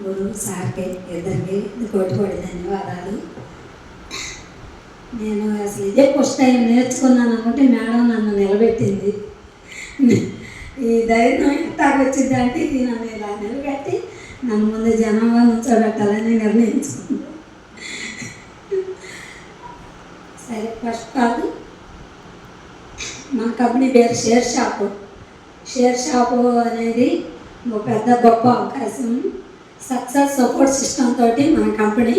గురు సార్కి ఇద్దరికి కోటి ధన్యవాదాలు. నేను అసలు ఇదే ఫస్ట్ టైం నేర్చుకున్నాను అనుకుంటే మేడం నన్ను నిలబెట్టింది. ఈ ధైర్యం ఎట్టాకు వచ్చింది అంటే ఇది నన్ను ఇలా నిలబెట్టి నన్ను ముందు జనంగా నుంచోబెట్టాలని నిర్ణయించుకున్నాను. సరే, ఫస్ట్ కాదు, మన కంపెనీ పేరు షేర్ షాపు అనేది ఒక పెద్ద గొప్ప అవకాశం. సక్సెస్ సపోర్ట్ సిస్టమ్ తోటి మన కంపెనీ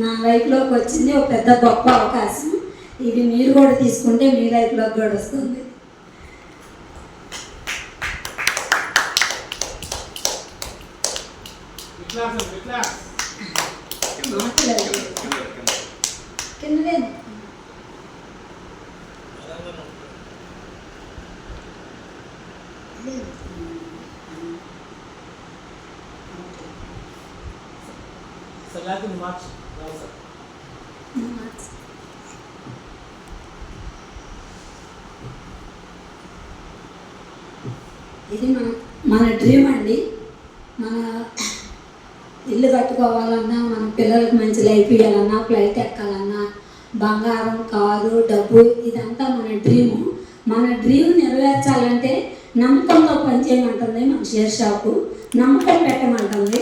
నా లైఫ్లోకి వచ్చింది ఒక పెద్ద గొప్ప అవకాశం. ఇది మీరు కూడా తీసుకుంటే మీ లైఫ్లోకి కూడా వస్తుంది. కిందనే ఇది మన డ్రీమ్ అండి. మన ఇల్లు కట్టుకోవాలన్నా, మన పిల్లలకు మంచి లైఫ్ ఇవ్వాలన్నా, ఫ్లైట్ ఎక్కాలన్నా, బంగారం, కారు, డబ్బు, ఇదంతా మన డ్రీము. మన డ్రీమ్ నెరవేర్చాలంటే నమ్మకంతో పనిచేయమంటుంది మన షేర్ షాపు. నమ్మకం పెట్టమంటుంది,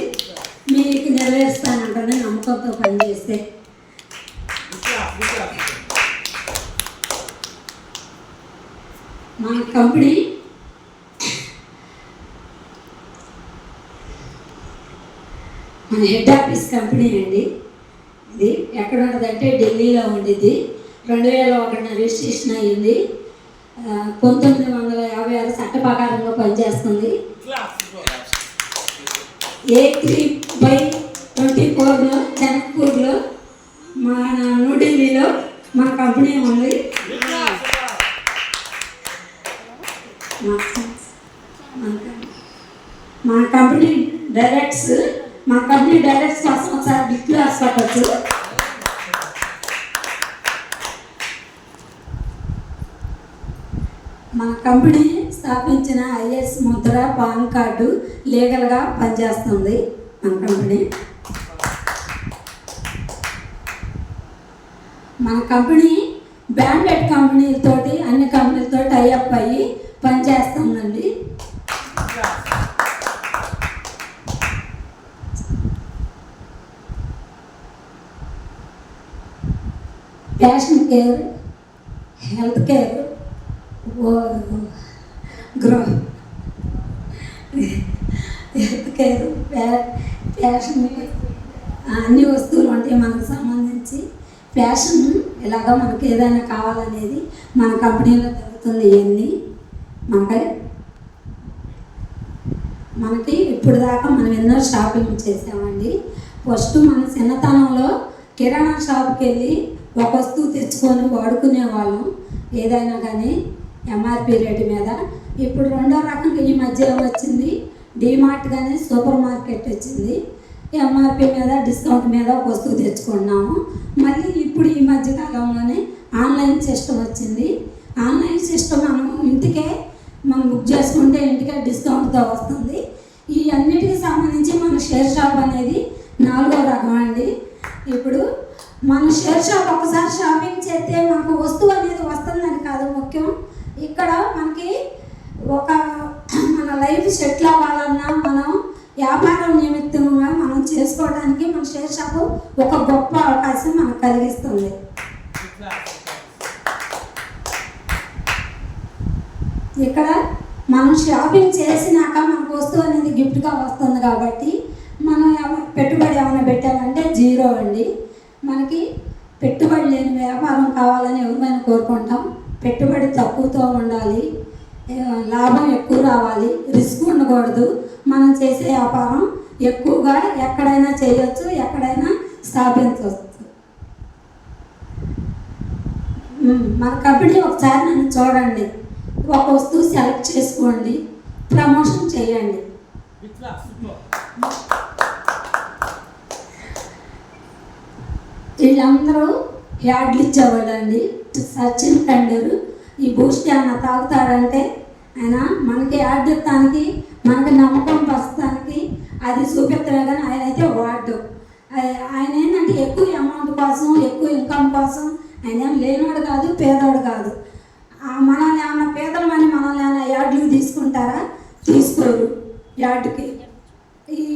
మీకు నెరవేరుస్తానంటుంది నమ్మకంతో పనిచేస్తే. మన కంపెనీ మన హెడ్ ఆఫీస్ కంపెనీ అండి. ఇది ఎక్కడ ఉంటుందంటే ఢిల్లీలో ఉండేది. 2001 రిజిస్ట్రేషన్ అయ్యింది. 1956 చట్ట ప్రకారంగా పనిచేస్తుంది. A3/24లో జనక్పూర్లో మన న్యూఢిల్లీలో మన కంపెనీ ఉంది. మన కంపెనీ డైరెక్ట్స్ కోసం ఒకసారి బిట్లు హాస్పిటల్స్. మన కంపెనీ స్థాపించిన ఐఎస్ ముద్ర, పాన్ కార్డు లీగల్గా పనిచేస్తుంది మన కంపెనీ. మన కంపెనీ బ్రాండెడ్ కంపెనీలతోటి, అన్ని కంపెనీలతో టైఅప్ అయ్యి పనిచేస్తుందండి. Fashion care, health care, health care, fashion, అన్ని వస్తువులు ఉంటాయి మనకు సంబంధించి. ఫ్యాషన్ ఇలాగా మనకి ఏదైనా కావాలనేది మన కంపెనీలో జరుగుతుంది. ఇవన్నీ మనకి ఇప్పుడు దాకా మనం ఎన్నో షాపింగ్ చేసామండి. ఫస్ట్ మన చిన్నతనంలో కిరాణా షాప్కి వెళ్ళి ఒక వస్తువు తెచ్చుకొని వాడుకునే వాళ్ళం ఏదైనా కానీ ఎంఆర్పి రేటు మీద. ఇప్పుడు రెండో రకంగా ఈ మధ్య వచ్చింది డిమార్ట్ కానీ సూపర్ మార్కెట్ వచ్చింది. ఎంఆర్పి మీద డిస్కౌంట్ మీద ఒక వస్తువు తెచ్చుకున్నాము. మళ్ళీ ఇప్పుడు ఈ మధ్యకాలంలోనే ఆన్లైన్ సిస్టమ్ వచ్చింది. ఆన్లైన్ సిస్టమ్ మనం బుక్ చేసుకుంటే ఇంటికే డిస్కౌంట్తో వస్తుంది. ఈ అన్నిటికీ సంబంధించి మన షేర్ షాప్ అనేది 4వ రకం అండి. ఇప్పుడు మన షేర్ షాప్ ఒకసారి షాపింగ్ చేస్తే మనకు వస్తువు అనేది వస్తుందని కాదు ముఖ్యం. ఇక్కడ మనకి మన లైఫ్ సెటిల్ అవ్వాలన్నా, మనం వ్యాపారం నిమిత్తంగా మనం చేసుకోవడానికి మన షేర్ షాప్ ఒక గొప్ప అవకాశం మనకు కలిగిస్తుంది. ఇక్కడ మనం షాపింగ్ చేసినాక మనకు వస్తువు అనేది గిఫ్ట్గా వస్తుంది కాబట్టి మనం పెట్టుబడి ఏమైనా పెట్టామంటే 0 అండి. మనకి పెట్టుబడి లేని వ్యాపారం కావాలని ఎవరిమైనా కోరుకుంటాం. పెట్టుబడి తక్కువతో ఉండాలి, లాభం ఎక్కువ రావాలి, రిస్క్ ఉండకూడదు. మనం చేసే వ్యాపారం ఎక్కువగా ఎక్కడైనా చేయొచ్చు, ఎక్కడైనా స్థాపించవచ్చు. మన కంపెనీ ఒకసారి నన్ను చూడండి, ఒక వస్తువు సెలెక్ట్ చేసుకోండి, ప్రమోషన్ చేయండి. వీళ్ళందరూ యాడ్లు ఇచ్చేవాళ్ళండి. సచిన్ టెండూల్కర్ ఈ బూస్ట్ అన్న తాగుతాడంటే ఆయన మనకి యాడ్ ఇస్తానికి, మనకి నమ్మకం పరచడానికి అది చూపిస్తామే కానీ ఆయన అయితే వాడు. ఆయన ఏంటంటే ఎక్కువ అమౌంట్ కోసం, ఎక్కువ ఇన్కమ్ కోసం ఆయన ఏం లేనివాడు కాదు, పేదవాడు కాదు. మనల్ని ఏమన్నా పేదలమని మనల్ని ఏమన్నా యాడ్లు తీసుకుంటారా? తీసుకోరు యాడ్కి.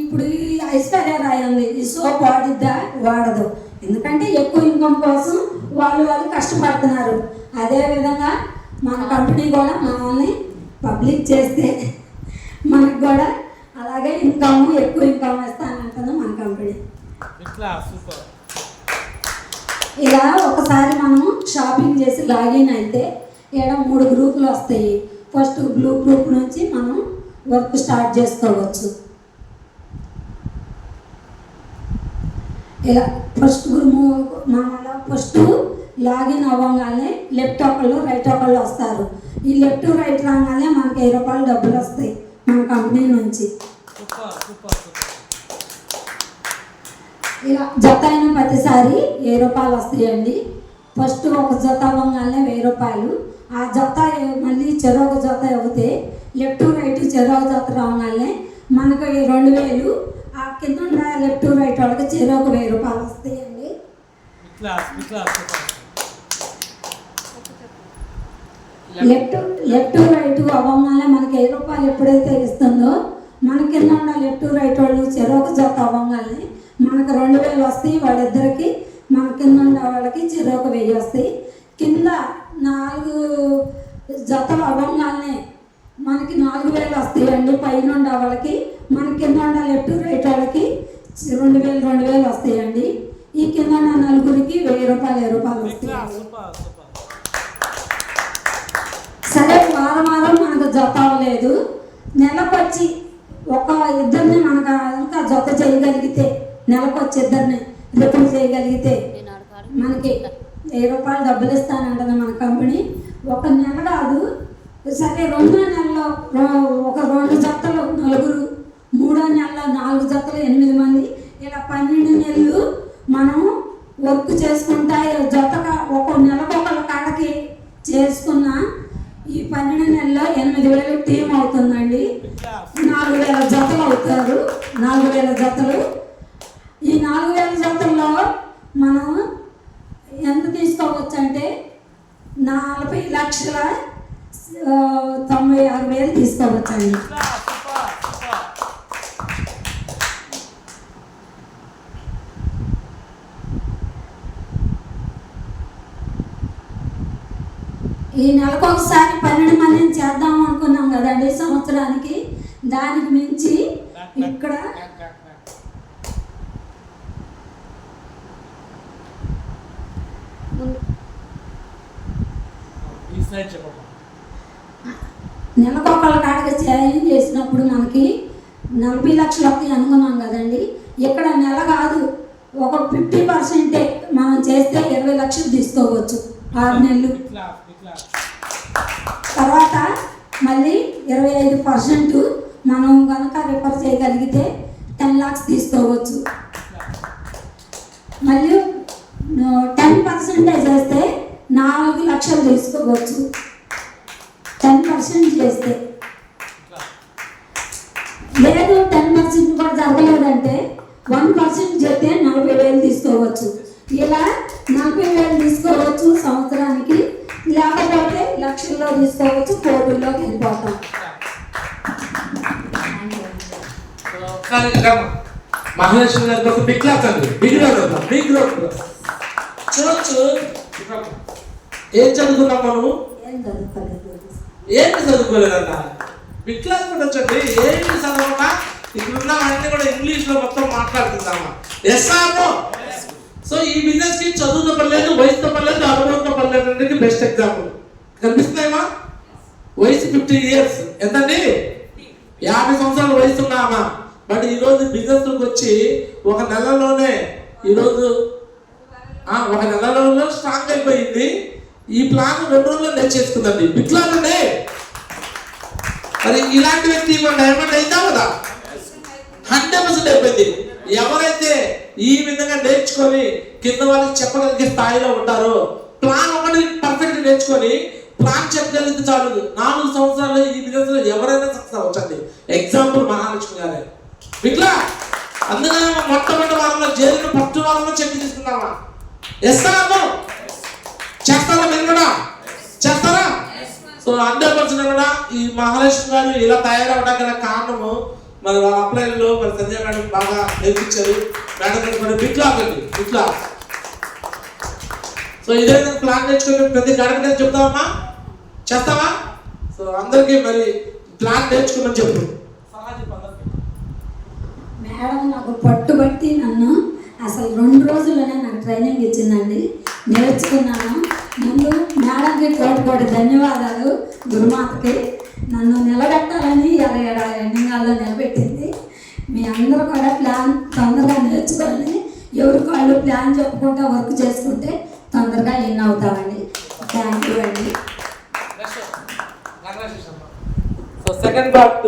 ఇప్పుడు ఈ ఐశ్వర్య రాయ్ ఉంది, ఈ సోప్ వాడిద్దా? వాడదు. ఎందుకంటే ఎక్కువ ఇన్కమ్ కోసం వాళ్ళు కష్టపడుతున్నారు. అదేవిధంగా మన కంపెనీ కూడా మనల్ని పబ్లిక్ చేస్తే మనకు కూడా అలాగే ఎక్కువ ఇన్కమ్ ఇస్తానంటుంది మన కంపెనీ. ఇలా ఒకసారి మనం షాపింగ్ చేసి లాగిన్ అయితే ఇక్కడ 3 గ్రూపులు వస్తాయి. ఫస్ట్ గ్రూప్ నుంచి మనం వర్క్ స్టార్ట్ చేసుకోవచ్చు. ఇలా ఫస్ట్ లాగిన్ అవ్వగానే లెఫ్ట్ ఒకళ్ళు రైట్ ఒకళ్ళు వస్తారు. ఈ లెఫ్ట్ రైట్ రాగానే మనకి 1000 రూపాయలు డబ్బులు వస్తాయి మన కంపెనీ నుంచి. ఇలా జత అయిన ప్రతిసారి 1000 రూపాయలు వస్తాయండి. ఫస్ట్ ఒక జత అవ్వగానే 1000 రూపాయలు. ఆ జత మళ్ళీ చెరొక జత అవుతే లెఫ్ట్ రైట్ చెరొక జత రాగానే మనకు 2000. ఆ కింద లెఫ్ట్ రైట్ వాళ్ళకి చెరొక 1000 రూపాయలు వస్తాయండి. లెఫ్ట్ రైట్ అవ్వగానే మనకి 1000 రూపాయలు ఎప్పుడైతే ఇస్తుందో మన కింద ఉన్న లెఫ్ట్ రైట్ వాళ్ళు చెరొక జత అవ్వగానే మనకు 2000 వస్తాయి వాళ్ళిద్దరికి. మన కింద ఉన్న వాళ్ళకి చెరొక 1000 వస్తాయి. కింద 4 జతలు అవ్వగానే మనకి 4000 వస్తాయండి. పైన ఉన్న వాళ్ళకి మన కింద ఉన్న లెఫ్ట్ రైట్ వాళ్ళకి 2000 వస్తాయండి. ఈ కింద ఉన్న నలుగురికి 1000 రూపాయలు వస్తాయి. సరే, వారం మనకు జత అవ్వలేదు, నెలకొచ్చి ఒక ఇద్దరిని మనకు ఇంకా జత చేయగలిగితే, నెలకొచ్చి ఇద్దరిని రిపీట్ చేయగలిగితే మనకి 1000 రూపాయలు డబ్బులు ఇస్తానంటుంది మన కంపెనీ. ఒక నెల కాదు, సరే 2వ నెలలో ఒక 2 జతలు 4, 3వ నెలలో 4 జతలు 8 మంది, ఇలా 12 నెలలు మనం వర్క్ చేసుకుంటా జతగా ఒక నెలకు ఒకళ్ళ కాడకి చేసుకున్న ఈ 12 నెలల్లో 8000 టీం అవుతుందండి. 4000 జతలు అవుతారు. 4000 జతలు. ఈ 4000 జతల్లో మనం ఎంత తీసుకోవచ్చు అంటే 40,96,000 తీసుకోవచ్చండి. ఈ నెలకు ఒకసారి 12 మందిని చేద్దాం అనుకున్నాం కదండి సంవత్సరానికి. దానికి మించి ఇక్కడ నెలకొకళ్ళ కాడకి జాయిన్ చేసినప్పుడు మనకి 40 లక్షలు అనుకున్నాం కదండి. ఇక్కడ నెల కాదు, ఒక 50% మనం చేస్తే 20 లక్షలు తీసుకోవచ్చు 6 నెలలు. తర్వాత మళ్ళీ 25% మనం కనుక రిఫర్ చేయగలిగితే 10 lakhs తీసుకోవచ్చు. మళ్ళీ 10% చేస్తే 4 లక్షలు తీసుకోవచ్చు. 10% చేస్తే. లేదు 10% కూడా జరగలేదంటే 1% చేస్తే 40,000 తీసుకోవచ్చు. ఇలా 40,000 తీసుకోవచ్చు సంవత్సరానికి. లేకపోతే లక్షల్లో తీసుకోవచ్చు, కోట్లలోకి వెళ్ళిపోతాం. మహాలక్ష్మి గారి కోసం బిగ్ క్లాస్ అండి. బిగ్ గ్రోత్ చూడొచ్చు. ఏం చదువుకున్నాం మనము? ఏంటి చదువుకోలేదన్న? బిగ్ క్లాస్ కూడా వచ్చండి. ఏంటి చదవకుండా ఇప్పుడున్న అన్ని కూడా ఇంగ్లీష్లో మొత్తం మాట్లాడుతున్నామా? Yes or no? సో ఈ బిజినెస్ కి చదువుతో పర్లేదు, వయసుతో పర్లేదు, అనుభవంతో పర్లేదు అనేది బెస్ట్ ఎగ్జాంపుల్. కనిపిస్తున్నాయమ్మా? వయసు 50 years. ఎంతండి? 50 సంవత్సరాల వయసు ఉన్నామా? బట్ ఈరోజు బిజినెస్లోకి వచ్చి ఒక నెలలోనే స్ట్రాంగ్ అయిపోయింది. ఈ ప్లాన్ 2 రోజుల్లో నేర్చేసుకుందండి. బిట్లానండి. మరి ఇలాంటి వ్యక్తి డైమండ్ అయిందా కదా? 100% అయిపోయింది. ఎవరైతే ఈ విధంగా నేర్చుకొని కింద వాళ్ళకి చెప్పగలిగే స్థాయిలో ఉంటారో, ప్లాన్ ఒకటి పర్ఫెక్ట్ నేర్చుకొని ప్లాన్ చెప్పగలిగితే చాలు. 4 సంవత్సరాలు ఈ బిజినెస్ లో ఎవరైనా సక్సెస్ అవ్వచ్చండి. ఎగ్జాంపుల్ మహాలక్ష్మి గారే. ఇట్లా అందుకనే మొట్టమొదటి వారంలో జైలు ఫస్ట్ వారంలో చెక్ తీసుకున్నామా? ఎస్ నో చేస్తారా? మీరు కూడా చేస్తారా? సో 100% కూడా ఈ మహాలక్ష్మి గారు ఇలా తయారవడానికి గల కారణము మరి వాళ్ళ అప్లైన్లో మరి సంజయ్ మేడం బాగా నేర్పించారు. మేడం గారు కూడా బిట్లా సో ఇదే ప్లాన్ నేర్చుకుని ప్రతి గడప చెప్తామమ్మా, చేస్తావా? సో అందరికీ మరి ప్లాన్ నేర్చుకోమని చెప్పు. మేడం నాకు పట్టుబట్టి నన్ను అసలు 2 రోజుల్లోనే నాకు ట్రైనింగ్ ఇచ్చిందండి, నేర్చుకున్నాను. ముందు మేడంకి కోటి ధన్యవాదాలు. గురుమాతకి నన్ను నిలబెట్టాలని 27 ఎండింగాల్లో నిలబెట్టింది. మీ అందరూ కూడా ప్లాన్ తొందరగా నేర్చుకొని ఎవరికి వాళ్ళు ప్లాన్ చెప్పుకుంటా వర్క్ చేసుకుంటే తొందరగా ఇన్ అవుతామండి. థ్యాంక్ యూ అండి. So second part